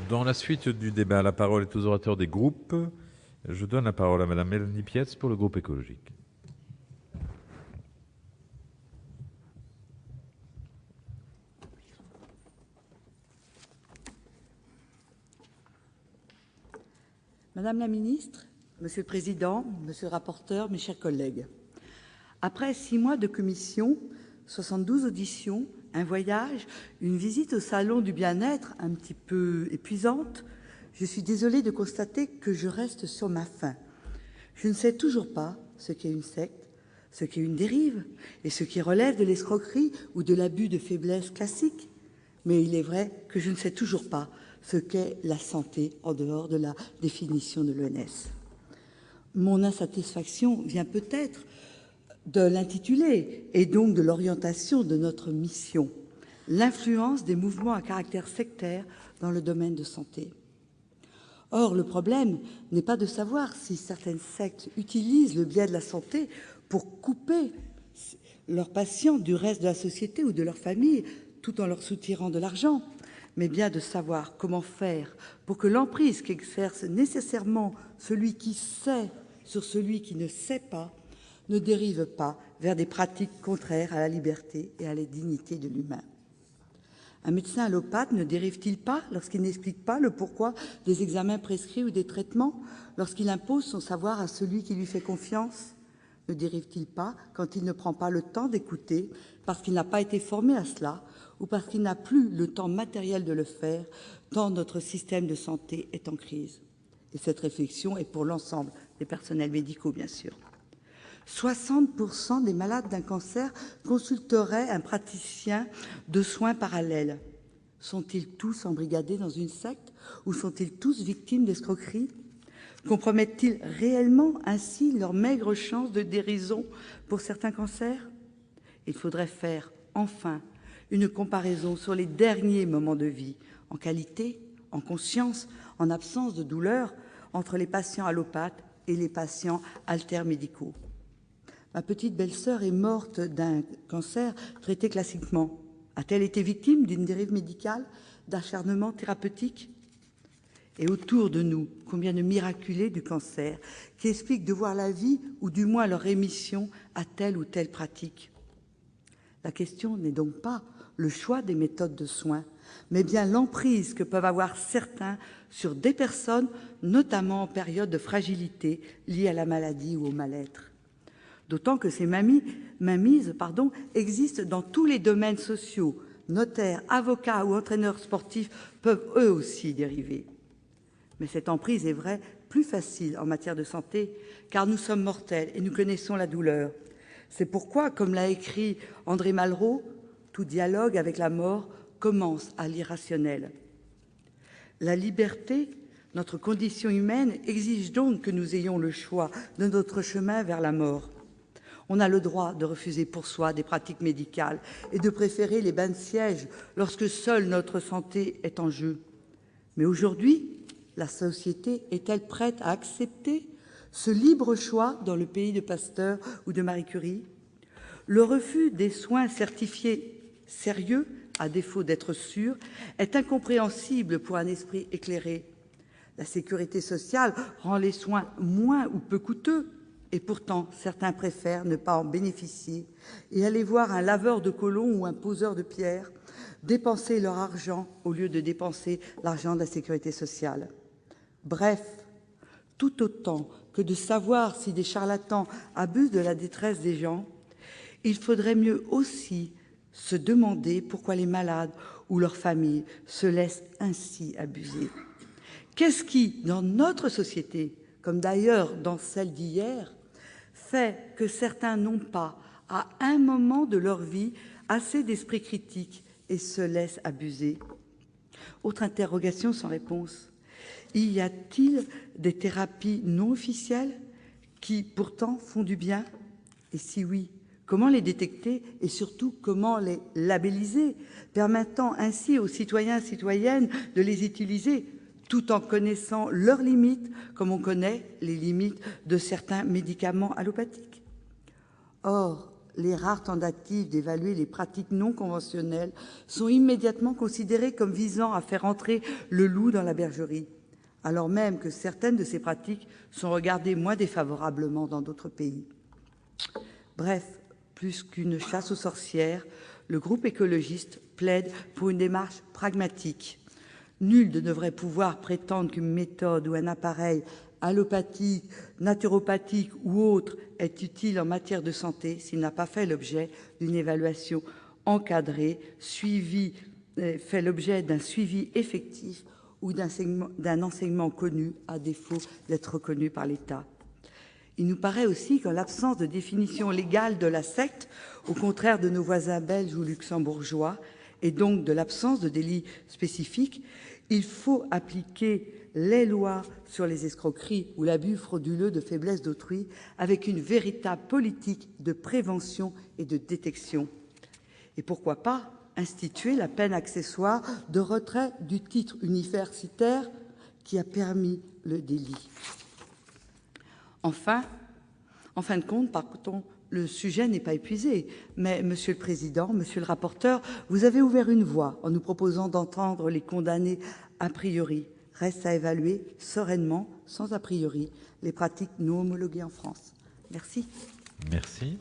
Dans la suite du débat, la parole est aux orateurs des groupes. Je donne la parole à Madame Mélanie Pietz pour le groupe écologique. Madame la ministre, Monsieur le Président, Monsieur le rapporteur, mes chers collègues, après 6 mois de commission, 72 auditions, un voyage, une visite au salon du bien-être un petit peu épuisante, je suis désolée de constater que je reste sur ma faim. Je ne sais toujours pas ce qu'est une secte, ce qu'est une dérive et ce qui relève de l'escroquerie ou de l'abus de faiblesse classique. Mais il est vrai que je ne sais toujours pas ce qu'est la santé en dehors de la définition de l'OMS. Mon insatisfaction vient peut-être de l'intitulé et donc de l'orientation de notre mission, l'influence des mouvements à caractère sectaire dans le domaine de santé. Or, le problème n'est pas de savoir si certaines sectes utilisent le biais de la santé pour couper leurs patients du reste de la société ou de leur famille, tout en leur soutirant de l'argent, mais bien de savoir comment faire pour que l'emprise qu'exerce nécessairement celui qui sait sur celui qui ne sait pas ne dérive pas vers des pratiques contraires à la liberté et à la dignité de l'humain. Un médecin allopathe ne dérive-t-il pas lorsqu'il n'explique pas le pourquoi des examens prescrits ou des traitements, lorsqu'il impose son savoir à celui qui lui fait confiance? Ne dérive-t-il pas quand il ne prend pas le temps d'écouter parce qu'il n'a pas été formé à cela ou parce qu'il n'a plus le temps matériel de le faire, tant notre système de santé est en crise? Et cette réflexion est pour l'ensemble des personnels médicaux, bien sûr. 60% des malades d'un cancer consulteraient un praticien de soins parallèles. Sont-ils tous embrigadés dans une secte ou sont-ils tous victimes d'escroqueries? Compromettent-ils réellement ainsi leur maigre chance de guérison pour certains cancers? Il faudrait faire, enfin, une comparaison sur les derniers moments de vie, en qualité, en conscience, en absence de douleur, entre les patients allopathes et les patients altermédicaux. Ma petite belle-sœur est morte d'un cancer traité classiquement. A-t-elle été victime d'une dérive médicale, d'acharnement thérapeutique? Et autour de nous, combien de miraculés du cancer qui expliquent de voir la vie, ou du moins leur rémission, à telle ou telle pratique. La question n'est donc pas le choix des méthodes de soins, mais bien l'emprise que peuvent avoir certains sur des personnes, notamment en période de fragilité liée à la maladie ou au mal-être. D'autant que ces mainmises existent dans tous les domaines sociaux. Notaires, avocats ou entraîneurs sportifs peuvent eux aussi dériver. Mais cette emprise est vraie plus facile en matière de santé, car nous sommes mortels et nous connaissons la douleur. C'est pourquoi, comme l'a écrit André Malraux, tout dialogue avec la mort commence à l'irrationnel. La liberté, notre condition humaine, exige donc que nous ayons le choix de notre chemin vers la mort. On a le droit de refuser pour soi des pratiques médicales et de préférer les bains de siège lorsque seule notre santé est en jeu. Mais aujourd'hui, la société est-elle prête à accepter ce libre choix dans le pays de Pasteur ou de Marie Curie? Le refus des soins certifiés sérieux, à défaut d'être sûrs, est incompréhensible pour un esprit éclairé. La sécurité sociale rend les soins moins ou peu coûteux, et pourtant certains préfèrent ne pas en bénéficier et aller voir un laveur de côlons ou un poseur de pierres, dépenser leur argent au lieu de dépenser l'argent de la sécurité sociale. Bref, tout autant que de savoir si des charlatans abusent de la détresse des gens, il faudrait mieux aussi se demander pourquoi les malades ou leurs familles se laissent ainsi abuser. Qu'est-ce qui, dans notre société, comme d'ailleurs dans celle d'hier, fait que certains n'ont pas, à un moment de leur vie, assez d'esprit critique et se laissent abuser? Autre interrogation sans réponse. Y a-t-il des thérapies non officielles qui, pourtant, font du bien? Et si oui, comment les détecter et surtout comment les labelliser, permettant ainsi aux citoyens et citoyennes de les utiliser tout en connaissant leurs limites, comme on connaît les limites de certains médicaments allopathiques? Or, les rares tentatives d'évaluer les pratiques non conventionnelles sont immédiatement considérées comme visant à faire entrer le loup dans la bergerie, alors même que certaines de ces pratiques sont regardées moins défavorablement dans d'autres pays. Bref, plus qu'une chasse aux sorcières, le groupe écologiste plaide pour une démarche pragmatique. Nul ne devrait pouvoir prétendre qu'une méthode ou un appareil allopathique, naturopathique ou autre est utile en matière de santé s'il n'a pas fait l'objet d'une évaluation encadrée, fait l'objet d'un suivi effectif ou d'un enseignement connu, à défaut d'être reconnu par l'État. Il nous paraît aussi qu'en l'absence de définition légale de la secte, au contraire de nos voisins belges ou luxembourgeois, et donc de l'absence de délit spécifique, il faut appliquer les lois sur les escroqueries ou l'abus frauduleux de faiblesse d'autrui avec une véritable politique de prévention et de détection. Et pourquoi pas instituer la peine accessoire de retrait du titre universitaire qui a permis le délit. Enfin, en fin de compte, le sujet n'est pas épuisé, mais, Monsieur le Président, Monsieur le rapporteur, vous avez ouvert une voie en nous proposant d'entendre les condamnés a priori. Reste à évaluer sereinement, sans a priori, les pratiques non homologuées en France. Merci. Merci.